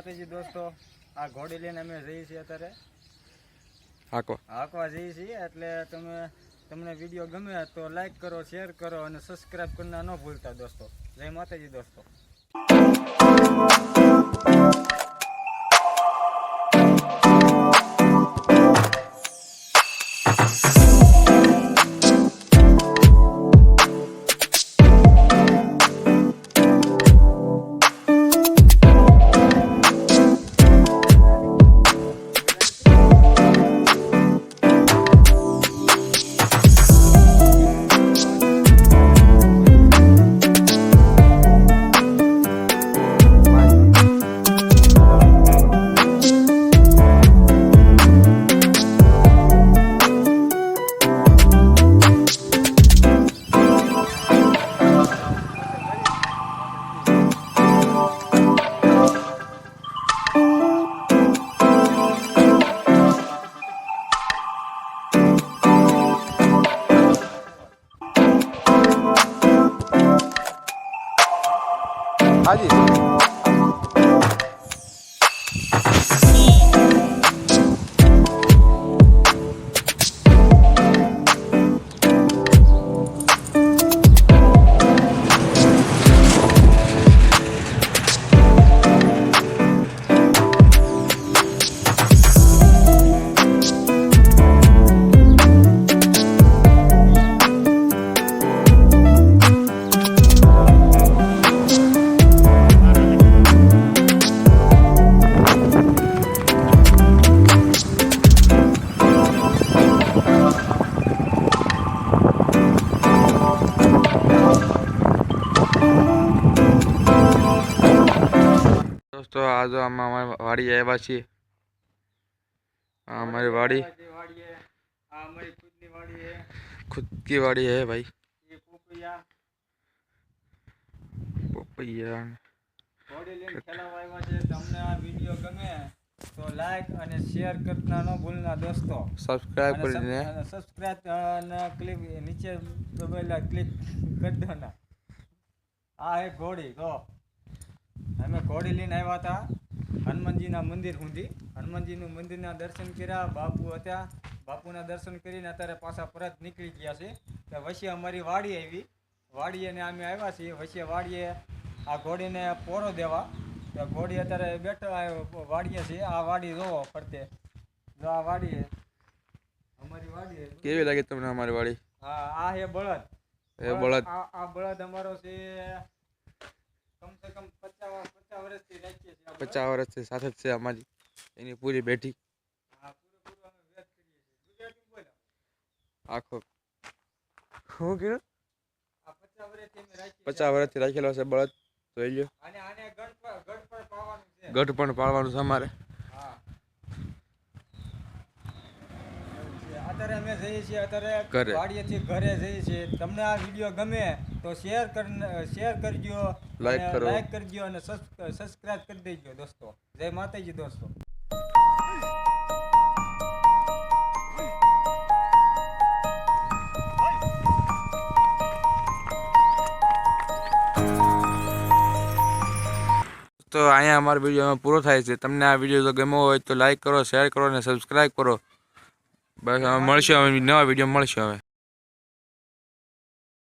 માતાજી દોસ્તો, આ ઘોડી લઈને અમે જઈએ છીએ અત્યારે હાંકવા જઈએ છીએ. એટલે તમને વિડીયો ગમે તો લાઈક કરો, શેર કરો અને સબસ્ક્રાઈબ કરના ન ભૂલતા દોસ્તો. જય માતાજી દોસ્તો. હાજી दोस्तों आज हम हमारी वाड़ी आया छी। हमारी वाड़ी खुद की वाड़ी है भाई। ये पोपैया ઘોડી લઈને ખેલાવા આવ્યા છે. તમને આ વિડીયો ગમે તો લાઈક અને શેર કરતા ન ભૂલના દોસ્તો. સબસ્ક્રાઇબ કરીને સબસ્ક્રાઇબ અને ક્લિક નીચે દબાવેલા ક્લિક કરી દો ના. આ એક ઘોડી તો અમે ઘોડી લઈને આવ્યા હતા હનુમાનજીના મંદિર સુધી. હનુમાનજીનું મંદિરના દર્શન કર્યા, બાપુ હતા, બાપુના દર્શન કરીને અત્યારે પાછા પરત નીકળી ગયા છે. તો વચ્ચે અમારી વાડી આવી, વાડીએ ને અમે આવ્યા છીએ. વચ્ચે વાડીએ આ ઘોડીને પોરો દેવા. તો ઘોડી અત્યારે બેઠો વાડીએ છે. આ વાડી જોવો ફરતે, જો આ વાડી અમારી વાડી. કેવી લાગે તમને અમારી વાડી? હા, આ હે બળદ. આ બળદ અમારો છે. કમસે કમ 50 વર્ષથી રાખીએ છીએ. 50 વર્ષથી સાથે જ છે અમારી. એની પૂરી બેઠી પૂરેપૂરું અમે વેત કરીએ છીએ. ગુજરાતી બોલો આખો શું કીધું? આ 50 વર્ષથી અમે રાખીએ. 50 વર્ષથી રાખેલો છે બળદ. જોઈ લ્યો. અને આને ગઢ પર પાવાનું છે. ગઢ પણ પાડવાનું છે અમારે. હા, અત્યારે અમે જઈએ છીએ અત્યારે વાડીએથી ઘરે જઈએ છીએ. તમને આ વિડીયો ગમે તો શેર કરજો, લાઈક કરજો અને સબસ્ક્રાઇબ કરી દેજો દોસ્તો. જય માતાજી દોસ્તો. તો અહીંયા અમારો વિડીયો પૂરો થાય છે. તમને આ વિડીયો જો ગમ્યો હોય તો લાઈક કરો, શેર કરો અને સબસ્ક્રાઇબ કરો. બસ હવે મળશે, હવે નવા વિડીયો મળશે હવે.